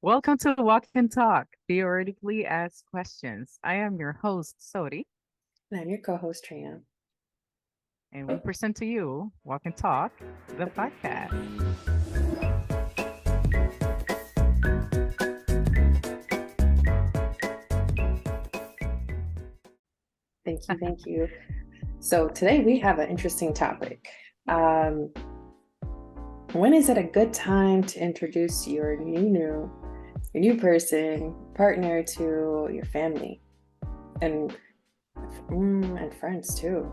Welcome to Walk and Talk, Theoretically Asked Questions. I am your host, Sodi, And I'm your co-host, Trina. and we present to you Walk and Talk, the podcast. Thank you, thank you. So today we have an interesting topic. When is it a good time to introduce your new person, partner to your family and friends too?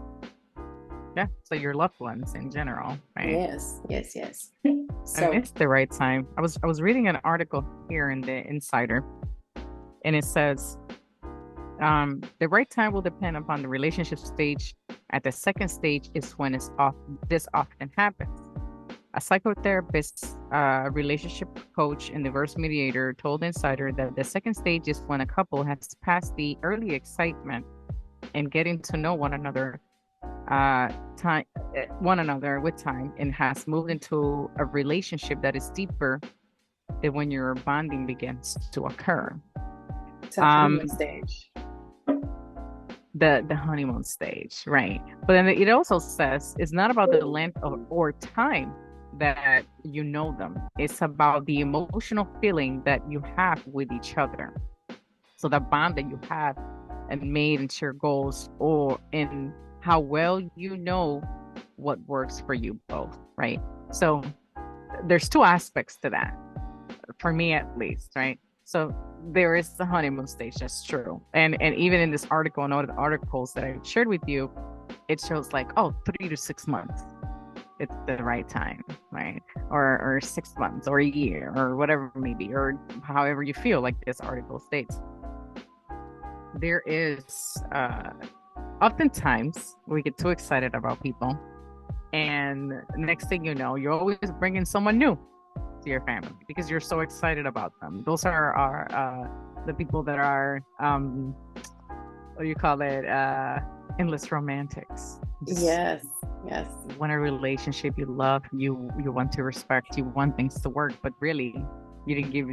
Yeah, so your loved ones in general, right? Yes. And So it's the right time. I was reading an article here in the Insider, and it says the right time will depend upon the relationship stage. At the second stage is when this often happens. A psychotherapist, relationship coach, and divorce mediator told Insider that the second stage is when a couple has passed the early excitement and getting to know one another with time, and has moved into a relationship that is deeper than when your bonding begins to occur. it's a Um, honeymoon stage. the honeymoon stage, right? But then it also says it's not about the length or time that you know them. It's about the emotional feeling that you have with each other. So the bond that you have and made and share goals, or in how well you know what works for you both, right? So there's two aspects to that, for me at least, right? So there is the honeymoon stage, that's true. And even in this article and all the articles that I shared with you, it shows like, oh, 3 to 6 months. It's the right time, right? Or 6 months or a year or whatever it may be, or however you feel, like this article states. There is oftentimes we get too excited about people, and next thing you know, you're always bringing someone new to your family because you're so excited about them. Those are the people that are what do you call it? Endless romantics. Just Yes. want a relationship you love, you want to respect, you want things to work, but really you didn't give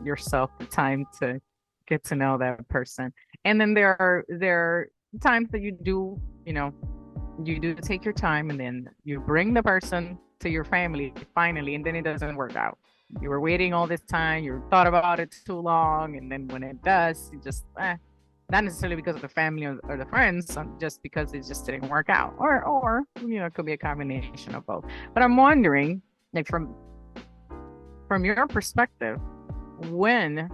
yourself the time to get to know that person. And then there are times that you do take your time, and then you bring the person to your family finally, and then it doesn't work out. You were waiting all this time, you thought about it too long, and then when it does, you just not necessarily because of the family or the friends, just because it just didn't work out, or it could be a combination of both. But I'm wondering, like from your perspective, when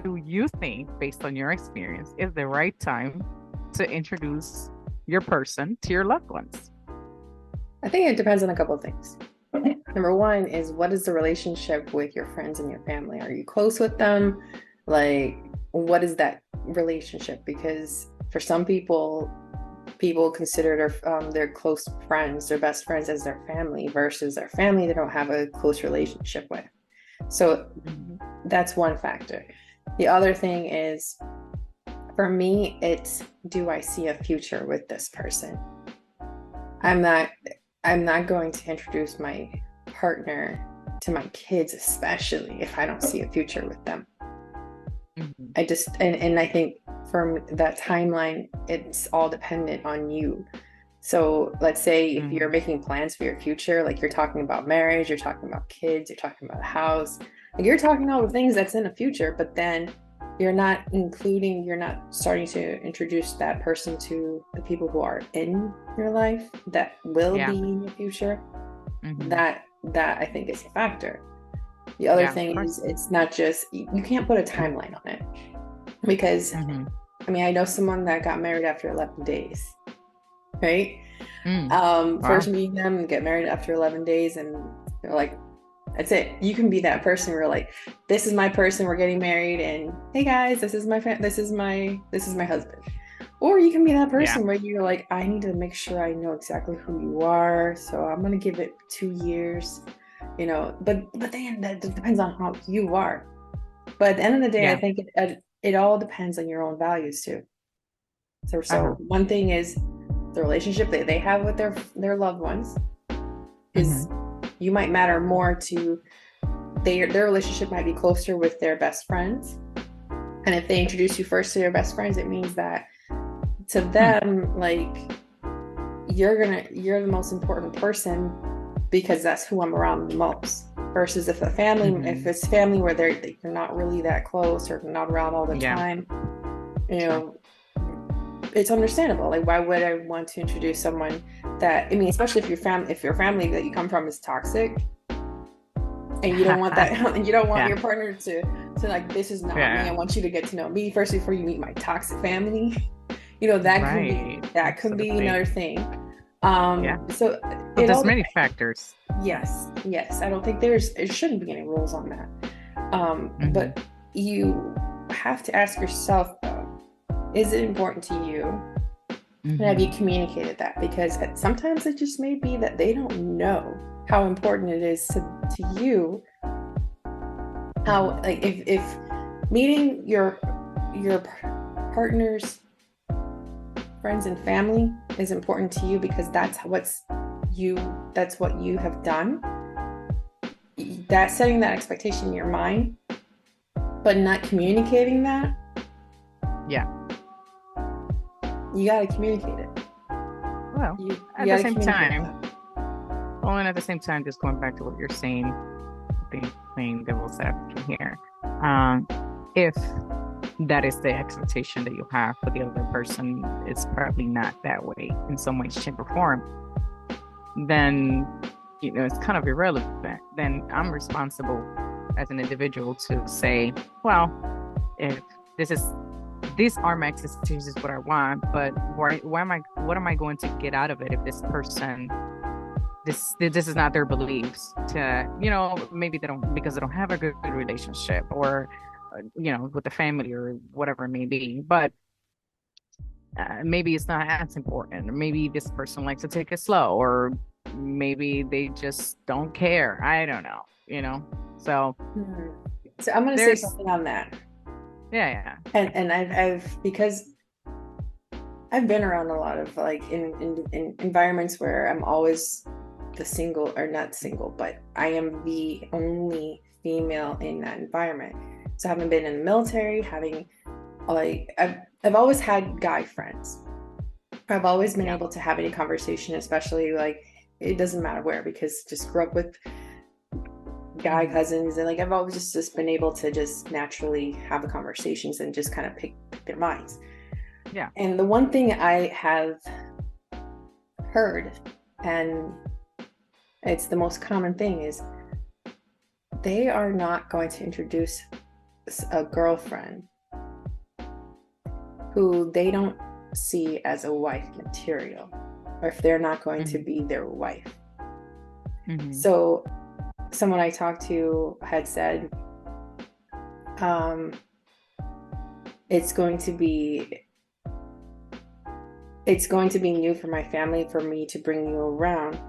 do you think, based on your experience, is the right time to introduce your person to your loved ones? I think it depends on a couple of things. Number one is, what is the relationship with your friends and your family? Are you close with them? Like, what is that relationship? Because for some people, people consider their close friends, their best friends, as their family, versus their family they don't have a close relationship with. So that's one factor. The other thing is, for me, it's, do I see a future with this person? I'm not going to introduce my partner to my kids, especially if I don't see a future with them. Mm-hmm. I just, and I think from that timeline, it's all dependent on you. So let's say if you're making plans for your future, like you're talking about marriage, you're talking about kids, you're talking about a house, like you're talking all the things that's in the future, but then you're not starting to introduce that person to the people who are in your life that will Yeah. be in your future. Mm-hmm. That I think is a factor. The other Yeah, of thing course. is, it's not just, you can't put a timeline on it, because Mm-hmm. I mean, I know someone that got married after 11 days, right? Wow. First meeting them, get married after 11 days, and they're like, that's it. You can be that person where, like, this is my person, we're getting married, and hey guys, this is my husband. Or you can be that Yeah. person where you're like, I need to make sure I know exactly who you are, so I'm gonna give it 2 years, but then that depends on how you are. But at the end of the day, I Yeah. think it all depends on your own values too. So Uh-huh. one thing is, the relationship that they have with their loved ones is, Mm-hmm. you might matter more to their relationship might be closer with their best friends. And if they introduce you first to their best friends, it means that to Hmm. them, like you're the most important person because that's who I'm around the most. Versus if Hmm. it's family where they're not really that close or not around all the Yeah, time, you true. know, it's understandable. Like, why would I want to introduce someone that, I mean, especially if your family that you come from is toxic, and you don't want that, and you don't want Yeah, your partner to like, this is not me. I yeah, want you to get to know me first before you meet my toxic family. right. That could be Absolutely. another thing. Yeah. So So it there's all many depends. factors. Yeah. Yes. I don't think it shouldn't be any rules on that. Hmm. But you have to ask yourself though, is it important to you? And have you Hmm. communicated that? Because sometimes it just may be that they don't know how important it is to you. How, Hmm. like, if meeting your partner's friends and family is important to you because you that's what you have done, that setting that expectation in your mind but not communicating that, Yeah. you got to communicate it. Well, You at the got to same communicate time, that. well, and at the same time, just going back to what you're saying, being playing devil's advocate here. Um, if that is the expectation that you have for the other person, it's probably not that way in some way, shape, or form, then it's kind of irrelevant. Then I'm responsible as an individual to say, well, if this is these are my expectations, is what I want, but what am I going to get out of it if this person this is not their beliefs to maybe they don't because they don't have a good relationship or with the family or whatever it may be, but maybe it's not as important. Maybe this person likes to take it slow, or maybe they just don't care. I don't know. So Mhm. So I'm going to say there's something on that. yeah, And I've because I've been around a lot of like in environments where I'm always the single, or not single, but I am the only female in that environment. So having been in the military, having like I've always had guy friends. I've always been yeah, able to have any conversation, especially like it doesn't matter where, because just grew up with guy hmm, cousins, and like I've always just been able to just naturally have the conversations and just kind of pick their minds. yeah, And the one thing I have heard, and it's the most common thing, is they are not going to introduce a girlfriend who they don't see as a wife material, or if they're not going to hmm, be their wife. hmm, So someone I talked to had said, um, it's going to be it's going to be new for my family for me to bring you around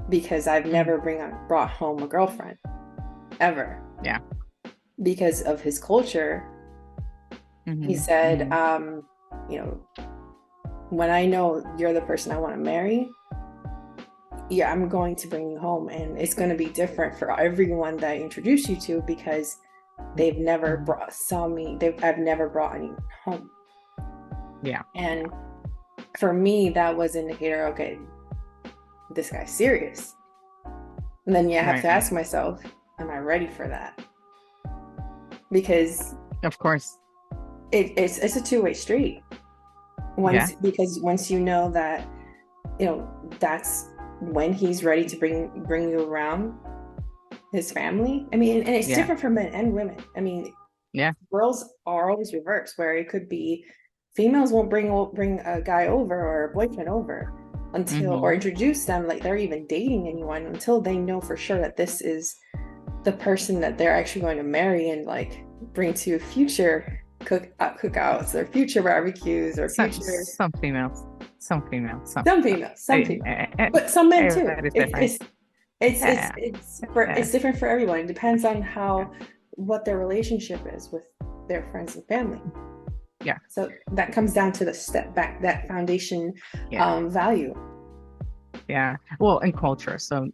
because I've never hmm, brought home a girlfriend ever yeah, because of his culture. He hmm, said, hmm, you know, when I know you're the person I want to marry, yeah, I'm going to bring you home, and it's going to be different for everyone that I introduce you to because they've never hmm, brought saw me. I've never brought anyone home, yeah, and for me, that was an indicator. Okay, this guy's serious. And then yeah, I have to right, ask myself, am I ready for that? Because of course, it's a two-way street. yeah, Once you know that, that's when he's ready to bring you around his family. I mean, and it's yeah, different for men and women. I mean, yeah, girls are always reversed, where it could be females won't bring a guy over or a boyfriend over until, or hmm, introduce them like they're even dating anyone, until they know for sure that this is the person that they're actually going to marry and like bring to future cookouts or future barbecues or future. some females, Some females, some I, females, I, I, but some men too. that is different. Yeah, yeah, It's different for everyone. It depends on yeah, how, what their relationship is with their friends and family. yeah, So that comes down to the step back, that foundation, yeah, value. yeah. Well, in culture, so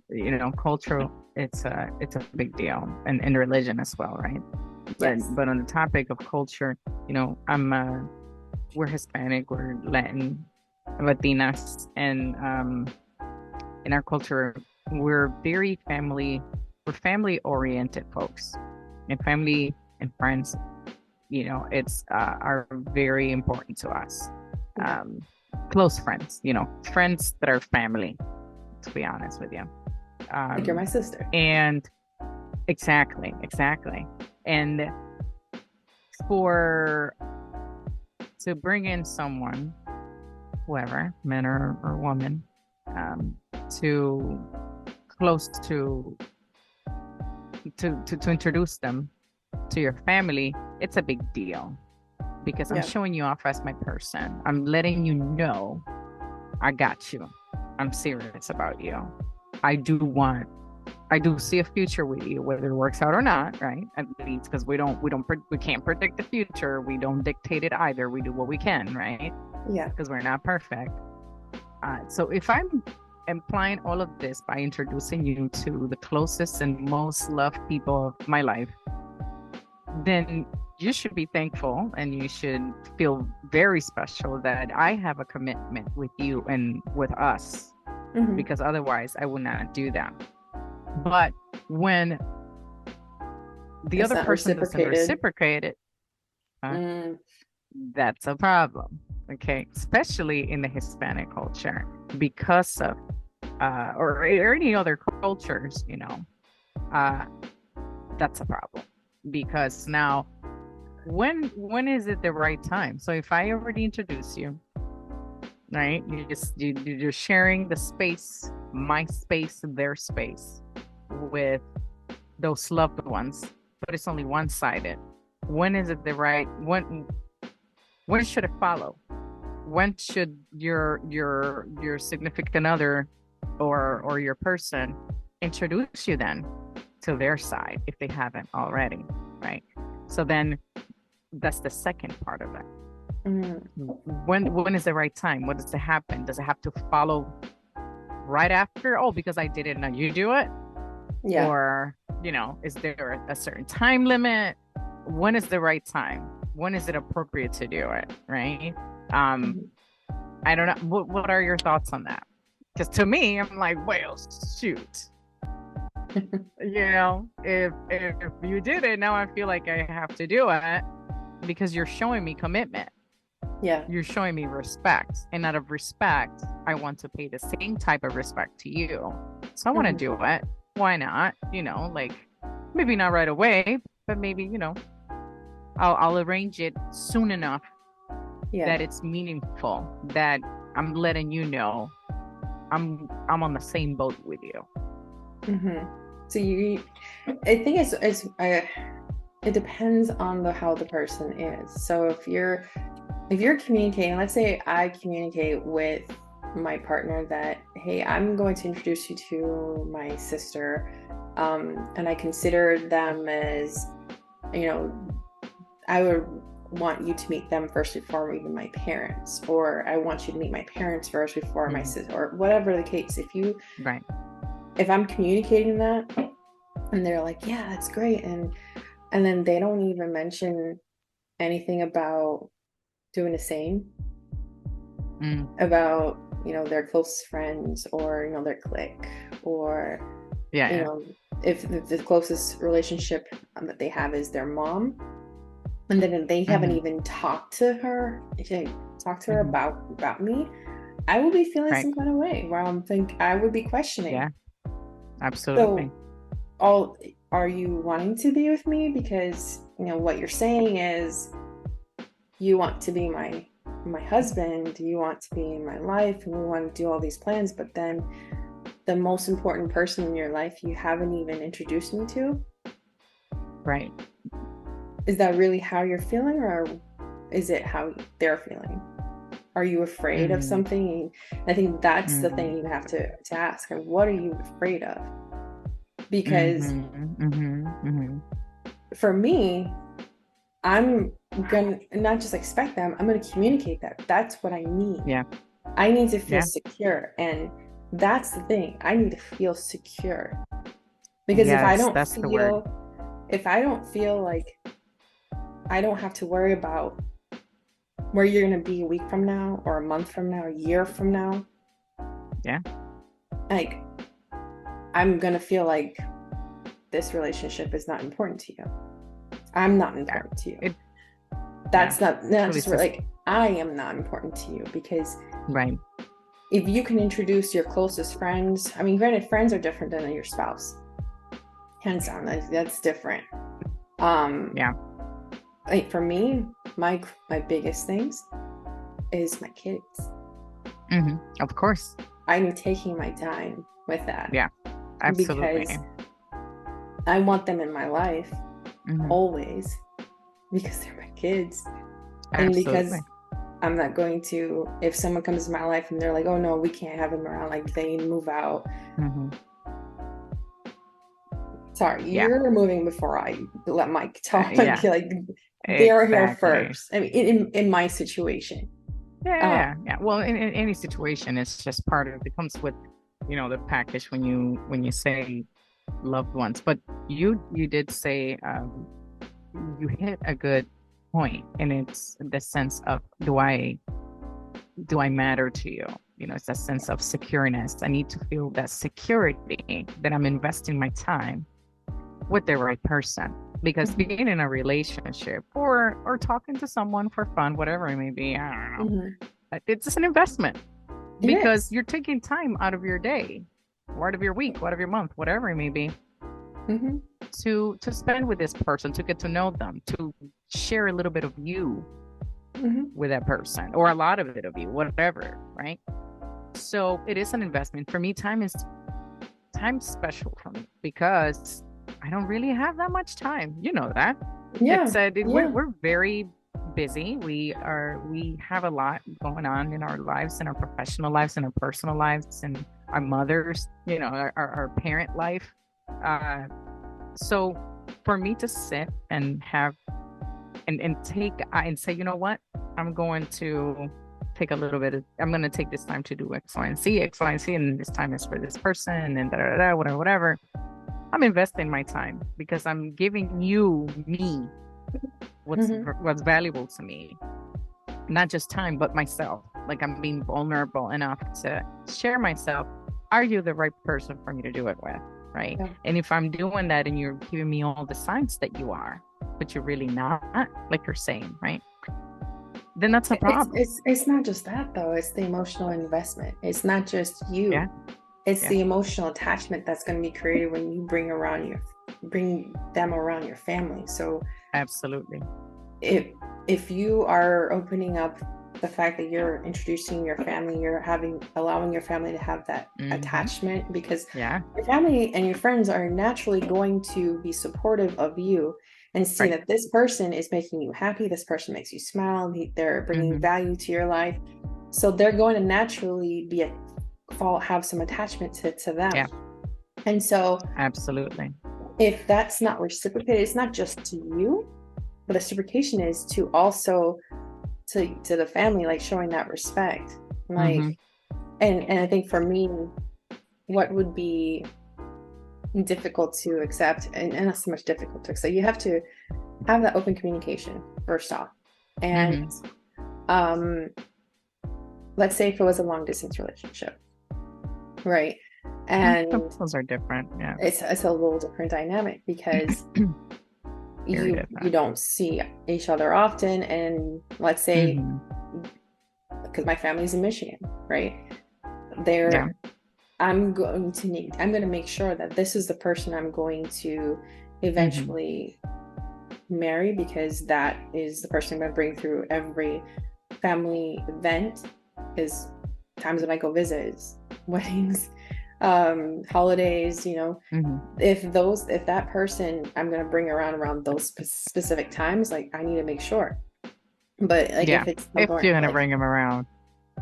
cultural. it's a big deal, and in religion as well, right? But Yes. on the topic of culture, we're Hispanic, we're Latin, Latinas, and in our culture, we're very we're family oriented folks, and family and friends, it's are very important to us. Yeah. Um, Close friends, friends that are family, to be honest with you. Like you're my Um, sister. and exactly, exactly. And for to bring in someone, whoever, man or woman, um, to close to introduce them to your family, it's a big deal because I'm Yeah. showing you off as my person. I'm letting you know I got you. I'm serious about you. I do want I do see a future with you, whether it works out or not, right? At least because we can't predict the future. We don't dictate it either. We do what we can, right? Yeah. Because we're not perfect. So if I'm implying all of this by introducing you to the closest and most loved people of my life, then you should be thankful and you should feel very special that I have a commitment with you and with us, Hmm. because otherwise I would not do that. But when the It's other not person doesn't reciprocated. reciprocate it, uh, Mm, that's a problem. Okay, especially in the Hispanic culture, because of or any other cultures, uh, that's a problem. Because now, when is it the right time? So if I already introduce you, right? You're just sharing the space, my space, their space, with those loved ones, but it's only one-sided. When is it the right when should it follow? When should your significant other or your person introduce you then to their side if they haven't already, right? So then that's the second part of it. mm, When is the right time? What does it happen? Does it have to follow right after? Oh, because I did it, now you do it? yeah. Or, is there a certain time limit? When is the right time? When is it appropriate to do it? Right? Um, Mhm. I don't know. What are your thoughts on that? Because to me, I'm like, well, shoot. If you did it, now I feel like I have to do it because you're showing me commitment. Yeah. You're showing me respect. And out of respect, I want to pay the same type of respect to you. So I want to Hmm. do it. Why not? Like maybe not right away, but maybe, I'll arrange it soon enough Yeah. that it's meaningful, that I'm letting you know I'm on the same boat with you. Hmm. So I think it depends on how the person is. So if you're communicating, let's say I communicate with my partner that, hey, I'm going to introduce you to my sister, and I consider them as, you know, I would want you to meet them first before even my parents, or I want you to meet my parents first before my Mm, sister, or whatever the case. right. If I'm communicating that and they're like, yeah, that's great, and then they don't even mention anything about doing the same, Mm, about their close friends, or their clique, or yeah, you yeah. know if the closest relationship that they have is their mom, and then they haven't Mm-hmm, even talked to her, mm-hmm, about me, I will be feeling right. some kind of way, where I would be Yeah, questioning. absolutely. So, all are you wanting to be with me because what you're saying is you want to be my husband, you want to be in my life, and we want to do all these plans, but then the most important person in your life you haven't even introduced me to. Right. Is that really how you're feeling, or is it how they're feeling? Are you afraid of Mm-hmm, something? I think that's the mm-hmm, thing you have to ask, and what are you afraid of? Because mm-hmm, mm-hmm, mm-hmm. for me, I'm gonna not just expect them, I'm gonna communicate that. That's what I need. Yeah, I need to feel yeah, secure. And that's the thing. I need to feel secure. Because Yes, that's the word. if I don't feel like I don't have to worry about where you're going to be a week from now or a month from now, a year from now, Yeah, like I'm going to feel like this relationship is not important to you. I'm not yeah. important to you. It, yeah, That's not truly just says, like I am not important to you because right. if you can introduce your closest friends, I mean, granted, friends are different than your spouse, hands down, that's different. Um, Yeah. like for me, my biggest things is my kids. Of course. I'm taking my time with that Yeah, absolutely. because I want them in my life Hmm. always because they're my kids and because Absolutely. I'm not going to, if someone comes to my life and they're like, oh no, we can't have them around, like they move out. Hmm. Sorry, Yeah. you're moving before I let Mike talk. Yeah, Like they're here exactly. first. I mean, in my situation. Yeah, yeah, Uh, yeah. Yeah. Well, in any situation, it's just part of it comes with, the package when you say loved ones. But you did say you hit a good point, and it's the sense of do I matter to you? It's a sense of secureness. I need to feel that security that I'm investing my time with the right person. Because mhm, being in a relationship or talking to someone for fun, whatever it may be, I don't know. mhm. It's an investment It because is. you're taking time out of your day, or out of your week, out of your month, whatever it may be, Hmm. to spend with this person, to get to know them, to share a little bit of you Hmm. with that person, or a lot of it of you, whatever, right? So it is an investment. For me, time's special for me because I don't really have that much time. You know that. It's Yeah, said yeah. we're very busy. We have a lot going on in our lives, in our professional lives, in our personal lives, and our mothers, our parent life. Uh, so for me to sit and have and take and say, you know what, I'm going to take a little bit of, I'm going to take this time to do X, Y, and Z, X, Y, and Z, and this time is for this person, and then da da da, whatever, whatever. I'm investing my time because I'm giving you me what's Hmm. what's valuable to me, not just time, but myself. Like I'm being vulnerable enough to share myself. Are you the right person for me to do it with? Right. Yeah. And if I'm doing that and you're giving me all the signs that you are, but you're really not, like you're saying, right? Then that's a problem. It's not just that though. It's the emotional investment. It's not just Yeah. you. It's Yeah. the emotional attachment that's going to be created when you bring them around your family. So Absolutely. if if you are opening up the fact that you're introducing your family, you're having allowing your family to have that Hmm. attachment because Yeah. your family and your friends are naturally going to be supportive of you and see Right. that this person is making you happy, this person makes you smile, they're bringing Hmm. value to your life. So they're going to naturally be a fall have some attachment to them. Yeah. And so Absolutely. if that's not reciprocated, it's not just to you, but reciprocation is to also to the family, like showing that respect. Like Hmm. and I think for me, what would be difficult to accept and not so much difficult to accept, you have to have that open communication first off. And Hmm. um let's say if it was a long distance relationship, right? And Those are different. Yeah. it's a little different dynamic because Very you different. don't see each other often, and let's say Hmm. because my family's in Michigan, right? Yeah. There I'm going to make sure that this is the person I'm going to Hmm. eventually marry because that is the person I'm going to bring through every family event, is times when I go visit, weddings, holidays, Hmm. if that person I'm going to bring around those specific times, like I need to make sure. But like Yeah. if it's If more you're gonna like bring them around.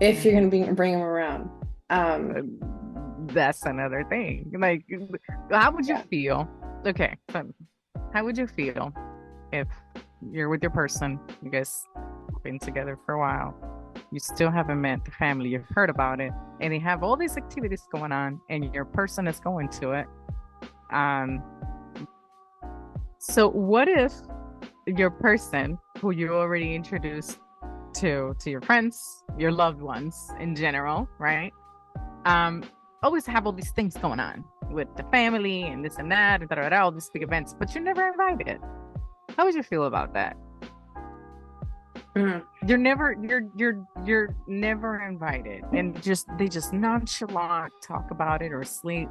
if you're Hmm. going to bring them around, um Uh, That's another thing. Like, how would you yeah. feel? Okay, so how would you feel if you're with your person, you guys been together for a while, you still haven't met the family, you've heard about it, and they have all these activities going on, and your person is going to it. Um, so what if your person who you already introduced to your friends, your loved ones in general, right? Um, always have all these things going on with the family and this and that and all these big events, but you're never invited. How would you feel about that? Mhm. You're never invited, and just they just nonchalant talk about it or slide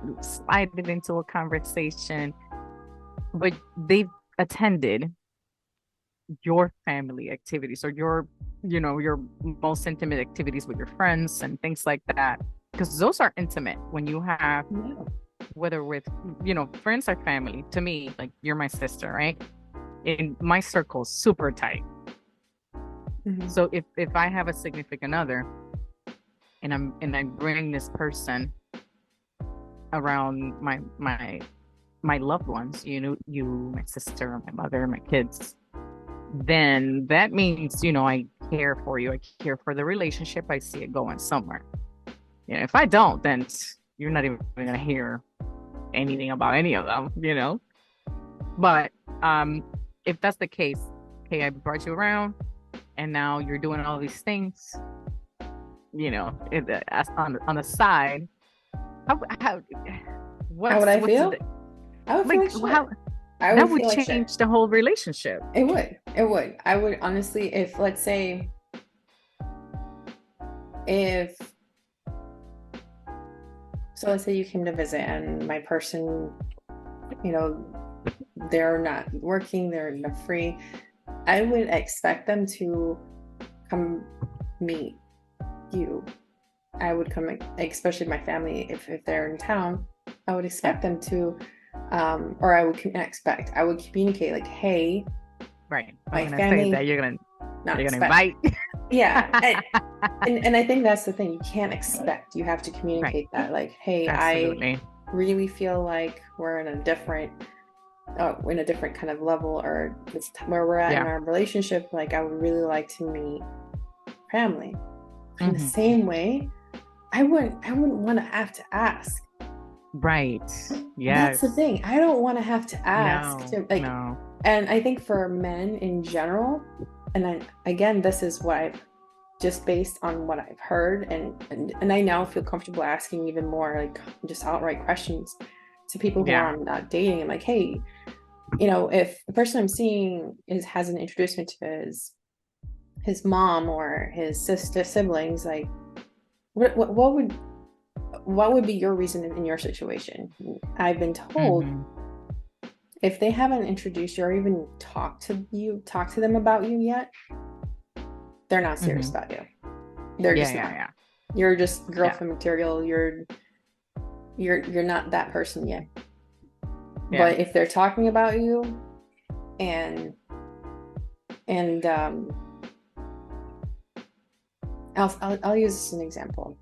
it into a conversation, but they've attended your family activities or your most intimate activities with your friends and things like that, because those are intimate when you have, Yeah. whether with friends or family. To me, like, you're my sister, right? In my circle, super tight. Mhm. So if I have a significant other and I bring this person around my loved ones, my sister, my mother, my kids, then that means, I care for you. I care for the relationship. I see it going somewhere. If I don't, then you're not even gonna hear anything about any of them. But if that's the case, okay, I brought you around, and now you're doing all these things, on the side. How How would I what's feel? the, I would feel like like shit. how I that would would feel like shit. change the whole relationship. It would. It would. I would honestly, if let's say, if so, let's say you came to visit and my person, you know, they're not working, they're free. I would expect them to come meet you. I would come, especially my family, if they're in town, I would Yeah, expect them to, or I would expect, I would communicate like, hey, right. I was my gonna say that family, you're gonna not you're gonna expect. invite. Yeah. And I think that's the thing. You can't expect. You have to Right. communicate that, like, hey, I Absolutely. really feel like we're in a different kind of level, or it's where we're at in Yeah. our relationship. Like, I would really like to meet family. In the Hmm. same way, I wouldn't want to have to ask. Right. That's the Yes. thing. I don't want to have to ask No. to, like, No. and I think for men in general, and then again, this is what I've just based on what I've heard, and I now feel comfortable asking even more, like, just outright questions to people who Yeah. are not dating. I'm like, hey, if the person I'm seeing hasn't introduced me to his mom or his sister siblings, like, what would be your reason in your situation? I've been told Hmm. if they haven't introduced you or even talked to them about you yet, they're not serious Hmm. about you. They're Yeah. just Yeah. not. Yeah. You're just Yeah. girlfriend material. You're not that person yet. Yeah. But if they're talking about you, and and I'll use this as an example.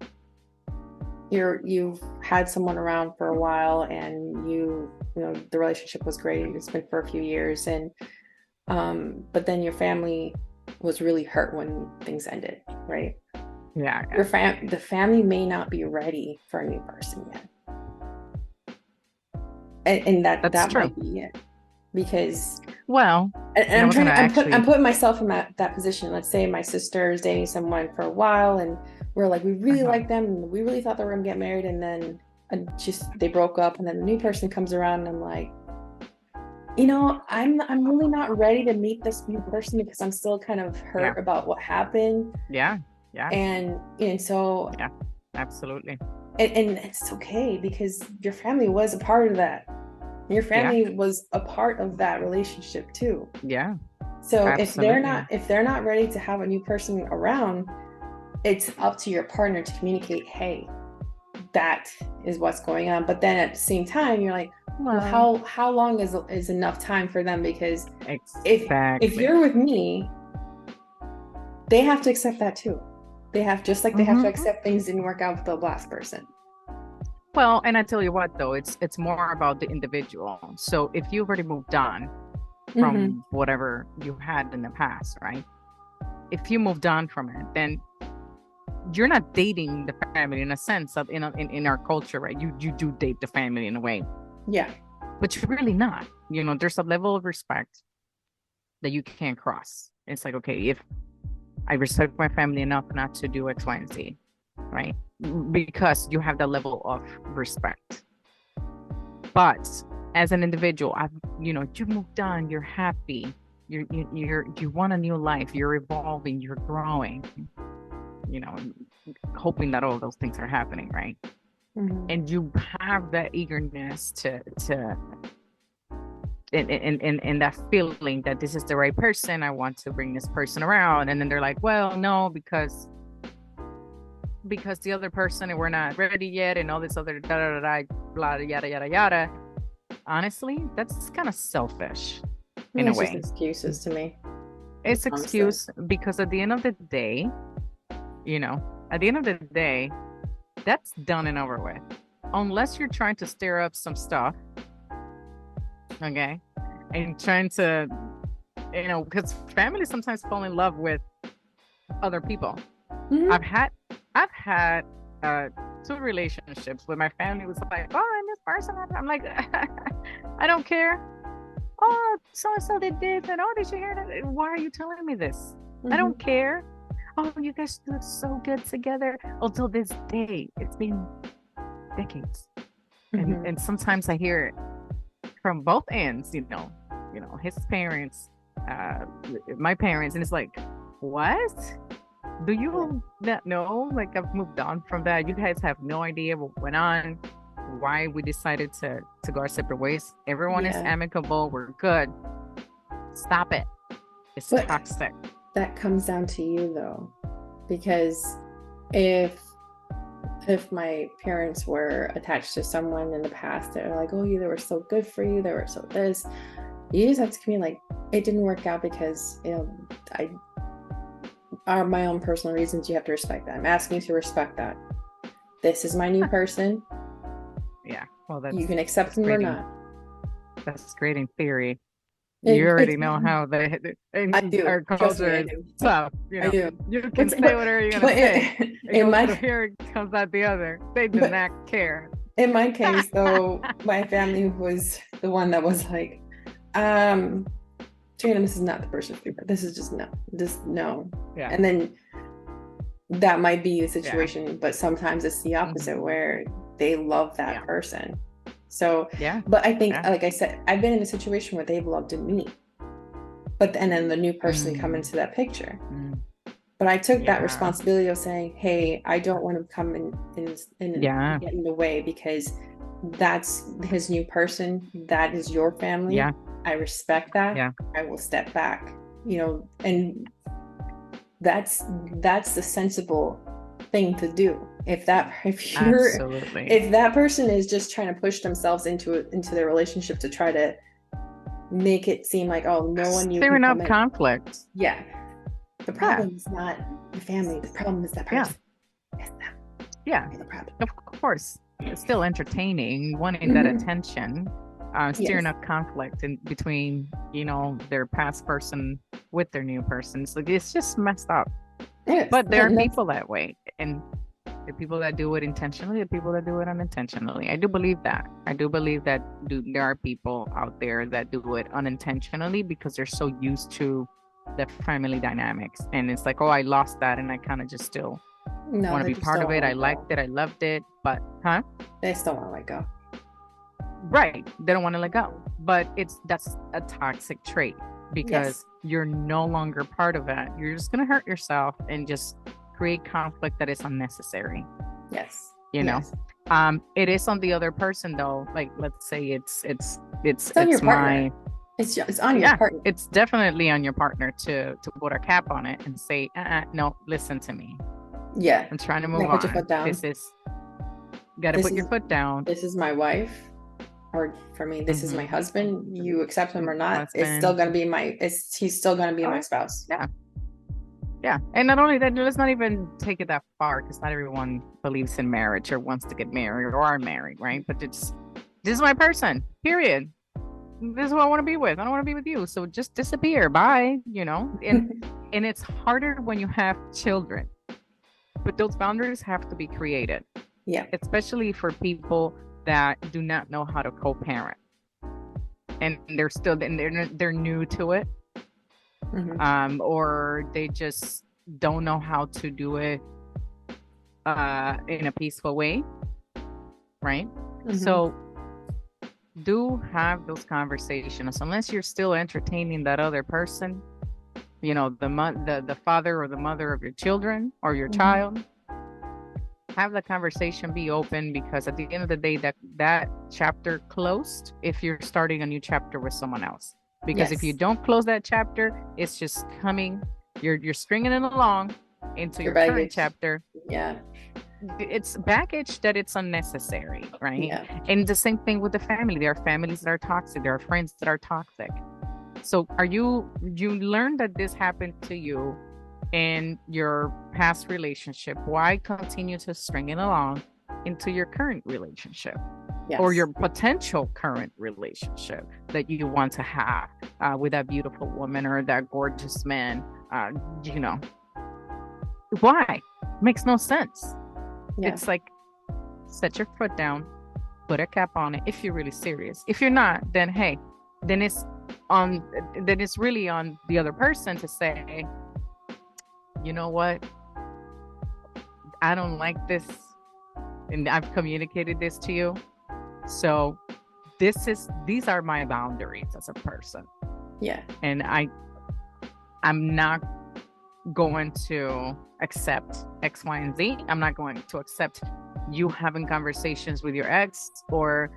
You've had someone around for a while, and the relationship was great. It's been for a few years, and but then your family was really hurt when things ended, right? Yeah. Yeah. The family may not be ready for a new person yet, and that That's true. might be it, because Well, and and I I'm was gonna trying I'm actually. putting myself in that position. Let's say my sister is dating someone for a while, and we really Uh-huh. like them, and we really thought they were gonna get married, and then just they broke up, and then the new person comes around, and I'm like, I'm really not ready to meet this new person because I'm still kind of Yeah. hurt about what happened. Yeah. Yeah. And so, Yeah. Absolutely. and it's okay because your family was a part of that. Your Yeah. family was a part of that relationship too. Yeah. So Absolutely. if they're not ready to have a new person around, it's up to your partner to communicate, hey, that is what's going on. But then at the same time, you're like, well, Well, how long is enough time for them? Because if exactly. you're with me, they have to accept that too. They have, just like they have to Hmm. accept things didn't work out with the last person. Well, and I tell you what, though, it's more about the individual. So if you've already moved on Mm-hmm. from whatever you had in the past, right? If you moved on from it, then you're not dating the family in a sense of in our culture, right? You do date the family in a way. Yeah. but you're really not. There's a level of respect that you can't cross. It's like, okay, if I respect my family enough not to do X, Y, and Z, right? Because you have that level of respect. But as an individual, you moved on, you're happy, you want a new life, you're evolving, you're growing, you know, hoping that all those things are happening, right? And you have that eagerness to and that feeling that this is the right person, I want to bring this person around, and then they're like, well, no, because the other person and we're not ready yet, and all this other da da da blah yada yada yada. Honestly, that's kind of selfish in a way. Just excuses to me. It's excuse because at the end of the day, that's done and over with. Unless you're trying to stir up some stuff, okay, and trying to, because families sometimes fall in love with other people. I've had two relationships where my family was like, oh, and this person, I'm like, I don't care. Oh, so and so did this, and oh, did you hear that? Why are you telling me this? I don't care. Oh, you guys look so good together. Until this day, it's been decades, and sometimes I hear it from both ends. His parents, my parents, and it's like, what? Do you not know? Like, I've moved on from that. You guys have no idea what went on, why we decided to go our separate ways. Everyone is amicable. We're good. Stop it. It's toxic. That comes down to you, though, because if my parents were attached to someone in the past, they're like, oh, they were so good for you, they were so this. You just have to communicate, like, it didn't work out because I are my own personal reasons. You have to respect that. I'm asking you to respect that. This is my new person. Yeah. Well, you can accept them or not. That's great in theory. You already know how I do. Our culture is tough. I do. You can say whatever you're gonna say. Here comes out the other. They do not care. In my case, though, my family was the one that was like, Trina, this is not the person for you. This is just no. Yeah. And then that might be the situation, but sometimes it's the opposite where they love that person. So, but I think, like I said, I've been in a situation where they've loved me, and then the new person come into that picture. But I took that responsibility of saying, hey, I don't want to come in get in the way, because that's his new person. That is your family. Yeah. I respect that. Yeah. I will step back, and that's the sensible thing to do. If that person is just trying to push themselves into their relationship to try to make it seem like, oh, no one knew, stirring up conflict. Yeah. The problem is not the family. The problem is that person. Yeah. The problem. Of course. It's still entertaining, wanting that attention, stirring up conflict in between, their past person with their new person. So it's just messed up. Yes. But there are people that way. And the people that do it intentionally, the people that do it unintentionally. I do believe that. There are people out there that do it unintentionally because they're so used to the family dynamics. And it's like, oh, I lost that, and I kind of just still want to be part of it. I liked it. I loved it. But, they still want to let go. Right. They don't want to let go. But that's a toxic trait, because you're no longer part of it. You're just going to hurt yourself and just create conflict that is unnecessary. Yes. It is on the other person, though. Like, let's say it's on your partner. It's on your partner. It's definitely on your partner to put a cap on it and say, no, listen to me. Yeah. I'm trying to move on. Put your foot down. Put your foot down. This is my wife. Or for me, this is my husband. You accept him or not, it's still gonna be he's still gonna be my spouse. Yeah. And not only that, let's not even take it that far, because not everyone believes in marriage or wants to get married or are married, right? But this is my person, period. This is who I want to be with. I don't want to be with you. So just disappear. Bye. And it's harder when you have children. But those boundaries have to be created. Yeah. Especially for people that do not know how to co-parent. and they're new to it, or they just don't know how to do it in a peaceful way, right? So do have those conversations unless you're still entertaining that other person, the father or the mother of your children or your child. Have the conversation, be open, because at the end of the day, that chapter closed if you're starting a new chapter with someone else. Because if you don't close that chapter, it's just coming, you're stringing it along into your current chapter. It's baggage that it's unnecessary, right? And the same thing with the family. There are families that are toxic, there are friends that are toxic. So you learned that this happened to you in your past relationship. Why continue to string it along into your current relationship? Or your potential current relationship that you want to have with that beautiful woman or that gorgeous man? Why? Makes no sense. It's like, set your foot down, put a cap on it if you're really serious. If you're not, then hey, then it's really on the other person to say, you know what, I don't like this, and I've communicated this to you, so these are my boundaries as a person. And I'm not going to accept X, Y, and Z. I'm not going to accept you having conversations with your ex, or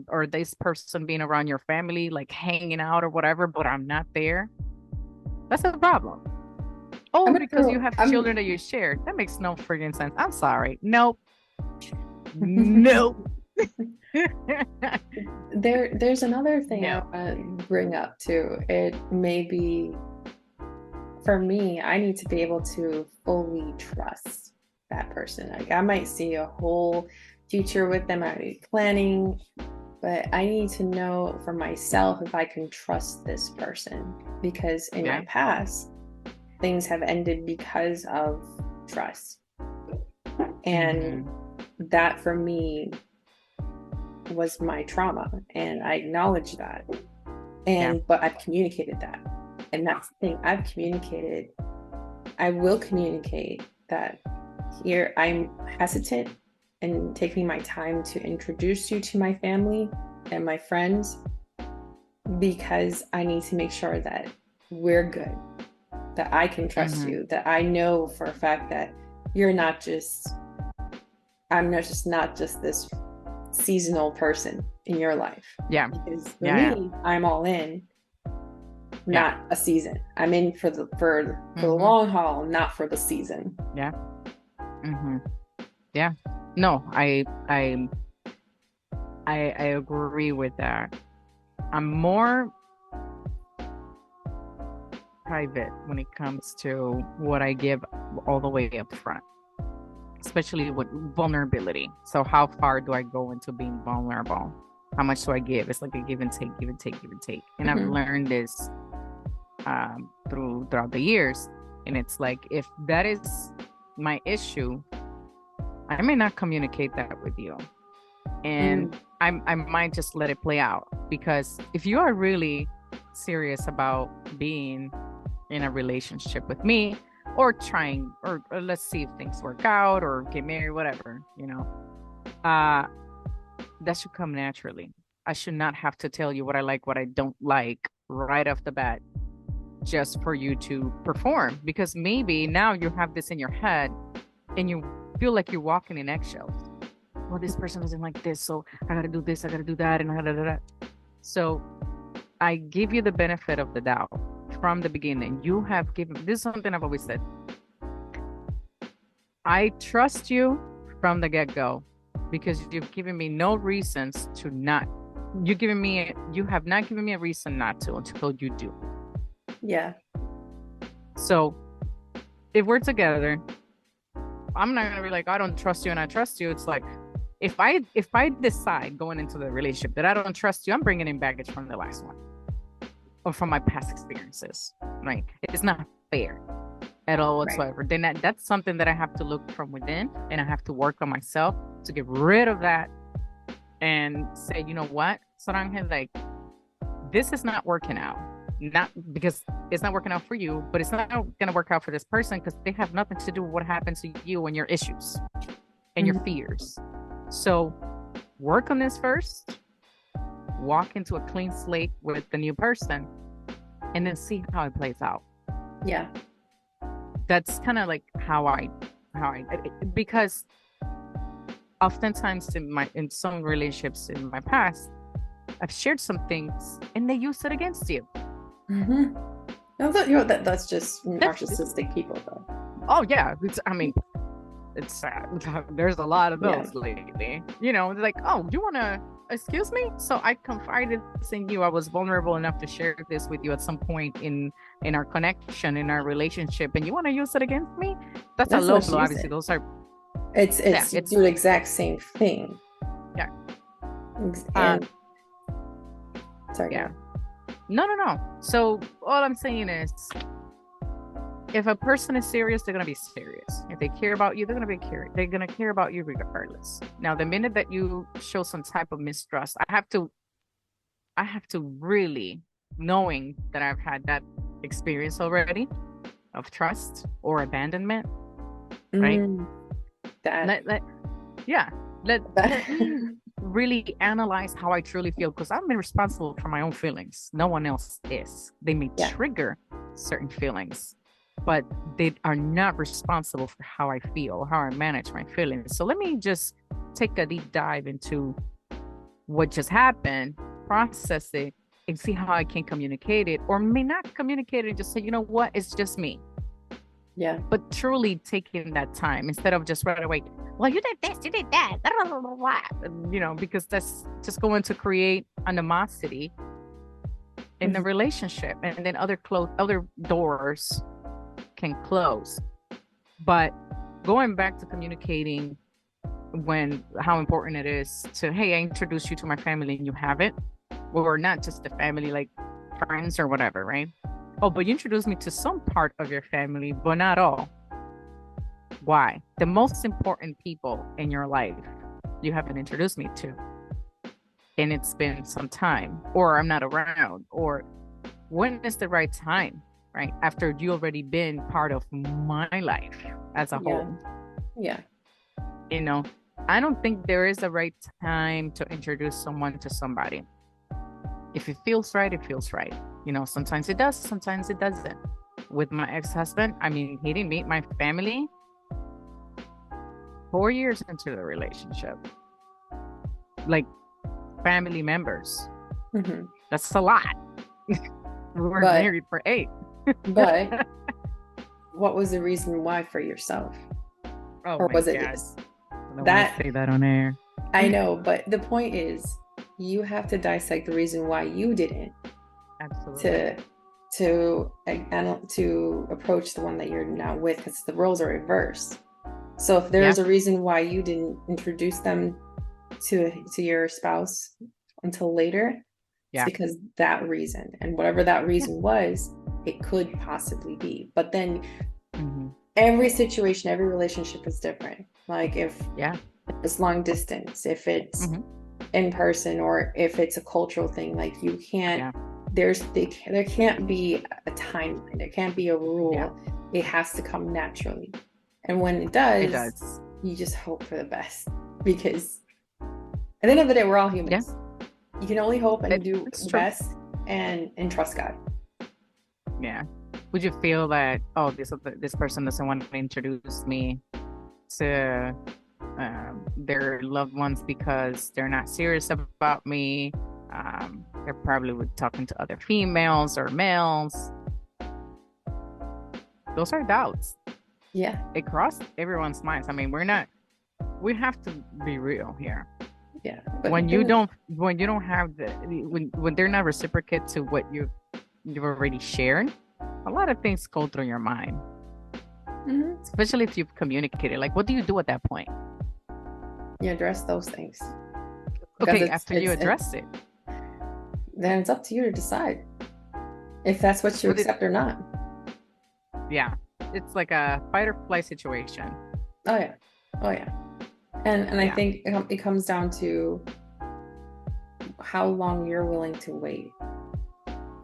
or this person being around your family, like hanging out or whatever, but I'm not there. That's a problem. Because you have children that you share. That makes no friggin' sense. I'm sorry. Nope. Nope. There's another thing I want to bring up too. It may be, for me, I need to be able to fully trust that person. Like, I might see a whole future with them, I be planning, but I need to know for myself if I can trust this person, because in my past, things have ended because of trust. And that for me was my trauma, and I acknowledge that. But I've communicated that. And that's the thing, I will communicate that here I'm hesitant and taking my time to introduce you to my family and my friends, because I need to make sure that we're good, that I can trust you, that I know for a fact that I'm not just this seasonal person in your life. Because for me, I'm all in, not a season. I'm in for the long haul, not for the season. No, I agree with that. I'm more private when it comes to what I give all the way up front, especially with vulnerability. So how far do I go into being vulnerable? How much do I give? It's like a give and take, give and take, give and take. And I've learned this throughout the years. And it's like, if that is my issue, I may not communicate that with you. And I might just let it play out. Because if you are really serious about being in a relationship with me, or trying, or let's see if things work out, or get married, whatever, that should come naturally. I should not have to tell you what I like, what I don't like right off the bat, just for you to perform. Because maybe now you have this in your head and you feel like you're walking in eggshells. Well, this person doesn't like this, so I gotta do this, I gotta do that, and da. So I give you the benefit of the doubt from the beginning. You have given, this is something I've always said, I trust you from the get-go, because you've given me no reasons to not. You have not given me a reason not to until you do. So if we're together, I'm not gonna be like, I don't trust you and I trust you. It's like, if I decide going into the relationship that I don't trust you, I'm bringing in baggage from the last one, or from my past experiences. Right? It's not fair at all whatsoever. Right. Then that's something that I have to look from within, and I have to work on myself to get rid of that and say, you know what, Sarangel, like this is not working out. Not because it's not working out for you, but it's not going to work out for this person because they have nothing to do with what happened to you and your issues and your Mhm. fears. So work on this first, walk into a clean slate with the new person, and then see how it plays out. Yeah. That's kind of like how I because oftentimes in some relationships in my past, I've shared some things and they use it against you. Hmm. No, that's just That's narcissistic people, though. oh yeah, I mean, it's sad. There's a lot of Yeah. those lately. It's like, oh, you want to excuse me? So I confided this in you. I was vulnerable enough to share this with you at some point in our connection, in our relationship, and you want to use it against me? That's a That's low blow. misuse Obviously, it. those are yeah, It's you it's do the exact same thing. yeah, uh, And sorry, go yeah. ahead. No. So all I'm saying is, if a person is serious, they're gonna be serious. If they care about you, they're gonna be care. They're gonna care about you regardless. Now, the minute that you show some type of mistrust, I have to really, knowing that I've had that experience already of trust or abandonment, right? Mm, that Let yeah, let that me really analyze how I truly feel because I'm responsible for my own feelings. No one else is. They may yeah. trigger certain feelings, but they are not responsible for how I feel, how I manage my feelings. So let me just take a deep dive into what just happened, process it, and see how I can communicate it, or may not communicate it and just say, you know what, it's just me. Yeah. But truly taking that time instead of just right away, well, you did this, you did that, blah, blah, blah, blah, because that's just going to create animosity in the Mhm. relationship, and then other doors can close. But going back to communicating when how important it is to, hey, I introduce you to my family and you have it, or not just the family, like friends or whatever, right? Oh, but you introduced me to some part of your family, but not all. Why? The most important people in your life you haven't introduced me to, and it's been some time, or I'm not around, or when is the right time, right? After you already been part of my life as a Yeah. whole. Yeah. You know, I don't think there is a right time to introduce someone to somebody. If it feels right, it feels right. Sometimes it does, sometimes it doesn't. With my ex-husband, I mean, he didn't meet my family 4 years into the relationship, like family members. Hmm. That's a lot. We were But married for 8. but what was the reason why for yourself? Oh Or my was it God. I don't want to that say that on air. I know, but the point is you have to dissect the reason why you didn't Absolutely. to to approach the one that you're now with, because the roles are reversed. So if Yeah. there's a reason why you didn't introduce them to your spouse until later, it's Yeah. because that reason, and whatever that Yeah. reason was, it could possibly be. But then Hmm. every situation, every relationship is different. Like if Yeah. it's long distance, if it's Hmm. in person, or if it's a cultural thing, like you can't Yeah. there can't be a timeline, there can't be a Yeah. rule. It has to come naturally, and when it It does, does. you just hope for the best, because at the end of the day, we're all Yeah. humans. You can only hope and do It's the true. best, and trust God. Yeah. Would you feel that, oh, this person doesn't want to introduce me to their loved ones because they're not serious about me? They're probably talking to other females or males. Those are doubts. Yeah. It crossed everyone's minds. I mean, we have to be real here. Yeah. When you don't have when they're not reciprocate to what you've already shared, a lot of things go through your mind, Mhm. especially if you've communicated. Like, what do you do at that point? You address those things, because Okay, after you it's address it, then it's up to you to decide if that's what you what it accept or not. yeah, it's like a fight or flight situation. Oh yeah. Oh yeah. And I Yeah. think it comes down to how long you're willing to wait,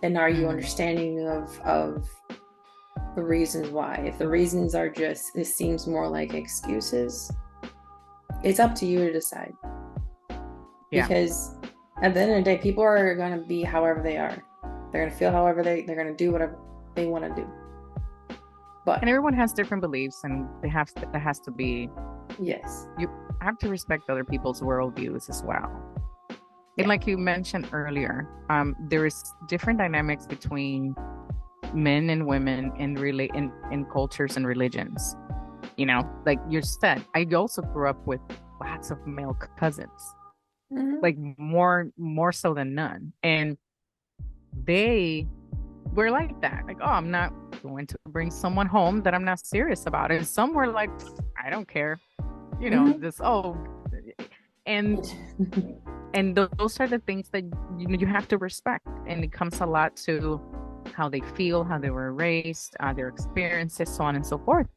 and are you understanding of the reasons why. If the reasons are just, it seems more like excuses, it's up to you to decide. Yeah. Because at the end of the day, people are going to be however they are. They're going to feel however they're going to do whatever they want to do. But And everyone has different beliefs, and there has to be, yes, you have to respect other people's worldviews as well. And like you mentioned earlier, there is different dynamics between men and women in cultures and religions. You know, like you said, I also grew up with lots of male cousins, like more so than none. And they were like that. Like, oh, I'm not going to bring someone home that I'm not serious about. And some were like, I don't care. You know, this, oh, and those are the things that you have to respect. And it comes a lot to how they feel, how they were raised, their experiences, so on and so forth.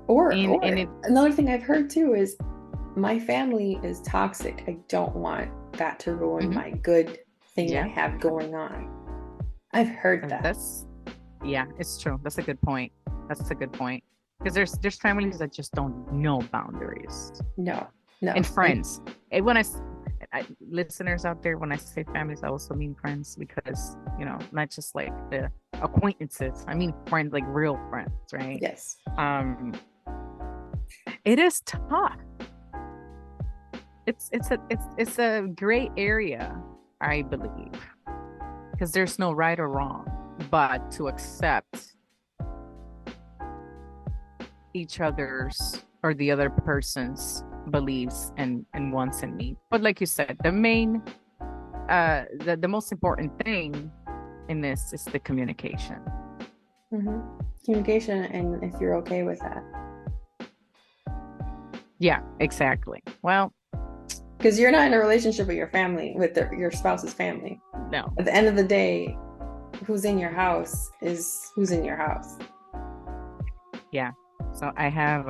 Or another thing I've heard too is, my family is toxic. I don't want that to ruin my good thing I have going on. I've heard that. Yeah, it's true. That's a good point. Because there's families that just don't know boundaries. No. And friends. And when listeners out there, when I say families, I also mean friends, because, you know, not just like the acquaintances. I mean friends, like real friends, right? Yes. It is tough. It's a gray area, I believe, because there's no right or wrong, but to accept each other's or the other person's beliefs and wants and needs. But like you said, the main the most important thing in this is the communication. Communication, and if you're okay with that. Yeah, exactly. Well, because you're not in a relationship with your family, with your spouse's family. No. At the end of the day, who's in your house is who's in your house. Yeah. So I have,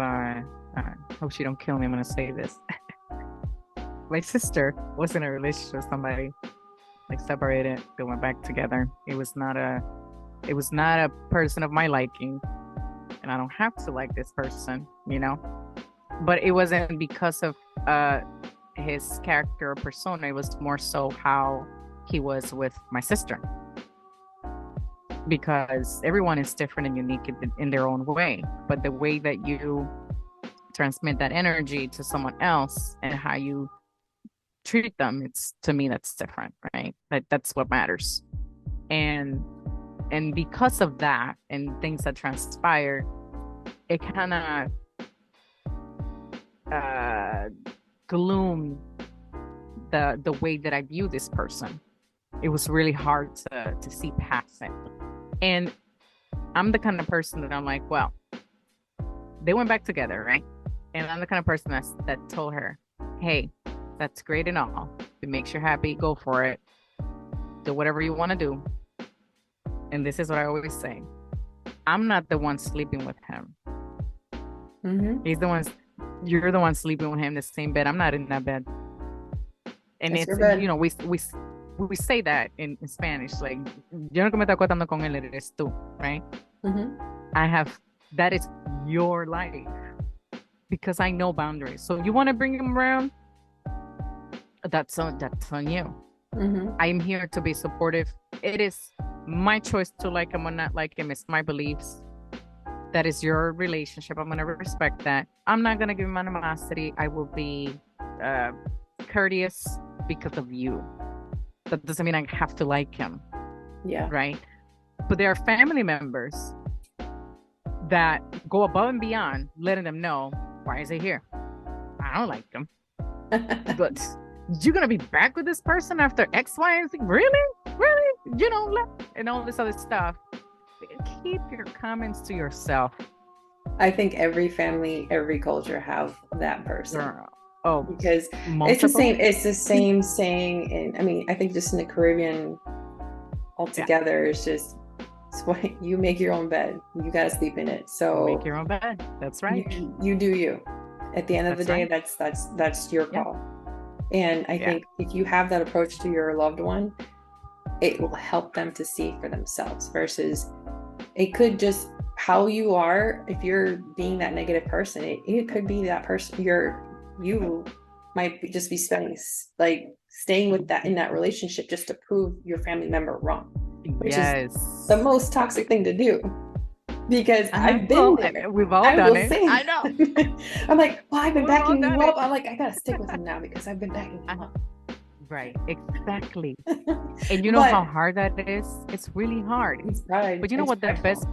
hope she don't kill me, I'm going to say this. My sister was in a relationship with somebody, like separated, they went back together. It was not a person of my liking, and I don't have to like this person, you know, but it wasn't because of, his character or persona. It was more so how he was with my sister, because everyone is different and unique in their own way, but the way that you transmit that energy to someone else and how you treat them, it's, to me, that's different, right? That's what matters. And because of that and things that transpire, it kind of gloom the way that I view this person. It was really hard to see past it. And I'm the kind of person that I'm like, well, they went back together, right? And I'm the kind of person that told her, hey, that's great and all. If it makes you happy, go for it. Do whatever you want to do. And this is what I always say. I'm not the one sleeping with him. He's the one. You're the one sleeping with him in the same bed. I'm not in that bed. And it's, you know, we say that in Spanish, like, yo no que me está acostando con él, eres tú, right? That is your life, because I know boundaries. So you want to bring him around, that's on you. I am here to be supportive. It is my choice to like him or not like him. It's my beliefs. That is your relationship. I'm going to respect that. I'm not going to give him animosity. I will be courteous because of you. That doesn't mean I have to like him. Yeah. Right? But there are family members that go above and beyond, letting them know, why is he here? I don't like him. But you're going to be back with this person after X, Y, and Z? Really? You know, and all this other stuff. Keep your comments to yourself. I think every family, every culture have that person. Oh, because multiple? it's the same saying, and I mean, I think just in the Caribbean altogether, it's just, it's what, you make your own bed, you gotta sleep in it. So make your own bed. That's right. You do you. At the end of the day, right. That's your call. And I Yeah. think if you have that approach to your loved one, it will help them to see for themselves versus it could just how you are. If you're being that negative person, it could be that person you might just be spending like staying with that in that relationship just to prove your family member wrong, which is the Yes. most toxic thing to do because I've been Well, there. we've all I done will it. say I know. I'm like, well, I've been We've all backing done you it. up. I'm like, I gotta stick with him now because I've been backing him Uh-huh. up. Right. Exactly. And you know But how hard that is? It's really hard. it's pride, But you know it's what the prideful. best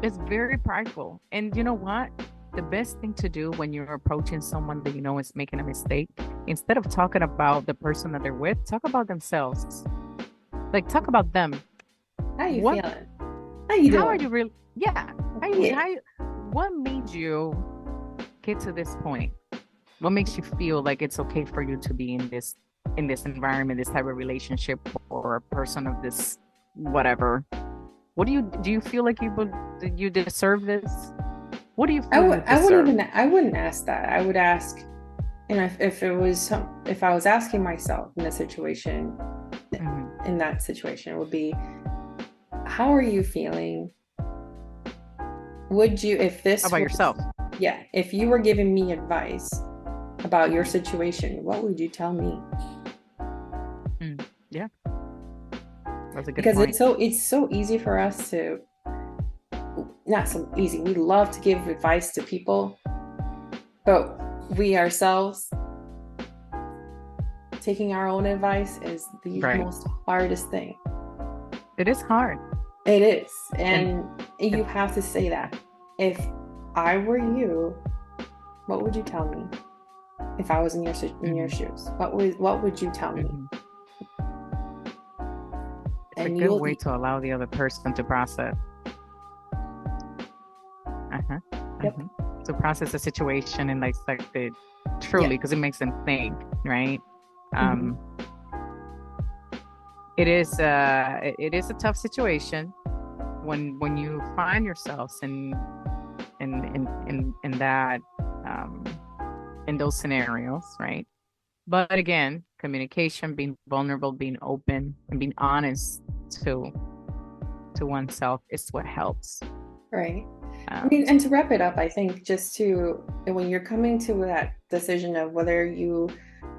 it's very prideful. And you know what? The best thing to do when you're approaching someone that you know is making a mistake, instead of talking about the person that they're with, talk about themselves. Like talk about them. How you What feeling? How you how are you doing? really yeah. Yeah. How you, what made you get to this point? What makes you feel like it's okay for you to be in this environment, this type of relationship, or a person of this whatever? What do you feel like you deserve this? What do you feel you deserve? I wouldn't ask that. I would ask, and if it was if I was asking myself in a situation, Hmm. in that situation, it would be, how are you feeling? Would you, if How this about was, yourself? yeah, if you were giving me advice about your Hmm. situation, what would you tell me? Mm. Yeah, that's a good Because point. it's so easy for us to, not so easy. We love to give advice to people, but we ourselves taking our own advice is the Right. most hardest thing. It is hard. It is. And And it, you have to say that. If I were you, what would you tell me? If I was in your mhm, shoes, what would you tell me? mhm. It's a And good you'll way to allow the other person to process. Uh-huh. yep, Uh-huh. To process the situation and dissect it yeah. truly, because it makes them think, right? Mhm. Um, it is a tough situation when you find yourselves in that um in those scenarios, right? But again, communication, being vulnerable, being open, and being honest to oneself is what helps. Right. I Um, mean, and to wrap it up, I think just to when you're coming to that decision of whether you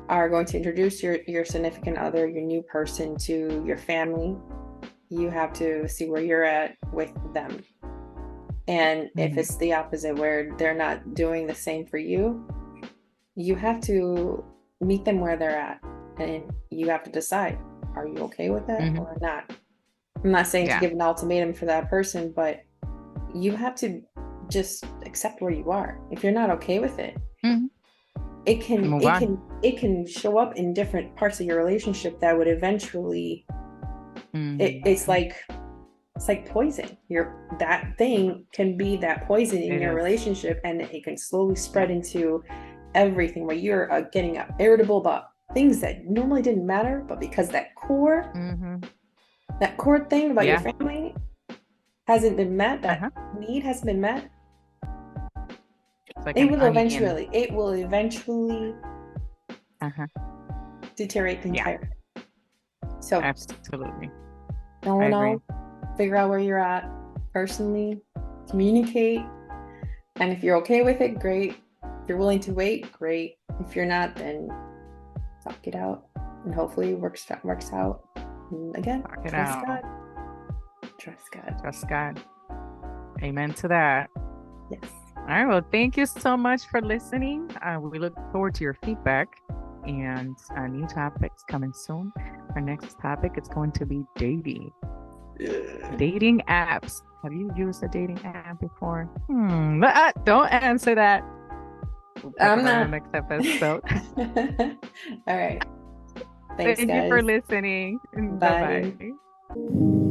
are going to introduce your significant other, your new person to your family, you have to see where you're at with them. And if mhm, it's the opposite, where they're not doing the same for you have to meet them where they're at. And you have to decide, are you okay with that mhm, or not? I'm not saying to yeah. give an ultimatum for that person, but you have to just accept where you are. If you're not okay with it, Mhm. Move on. it can show up in different parts of your relationship that would eventually Mhm. it's like poison. That thing can be that poison in It your is. relationship, and it can slowly Yeah. spread into everything where you're getting irritable about things that normally didn't matter, but because Hmm. that core thing about your Yeah. family hasn't been met, that Uh-huh. need hasn't been met, It's like an onion. it will eventually Uh-huh. deteriorate the Yeah, entire. So absolutely. all I in agree. all, figure out where you're at personally, communicate, and if you're okay with it, great. If you're willing to wait, great. If you're not, then talk it out, and hopefully it works out. And again, Talk it trust out. God. Trust God. Trust God. Amen to that. Yes. All right. Well, thank you so much for listening. We look forward to your feedback and new topics coming soon. Our next topic is going to be dating. Dating apps. Have you used a dating app before? Don't answer that. We'll talk I'm about it in not. the next episode. All right. Thanks, Thank you for guys. listening. Bye Bye. bye.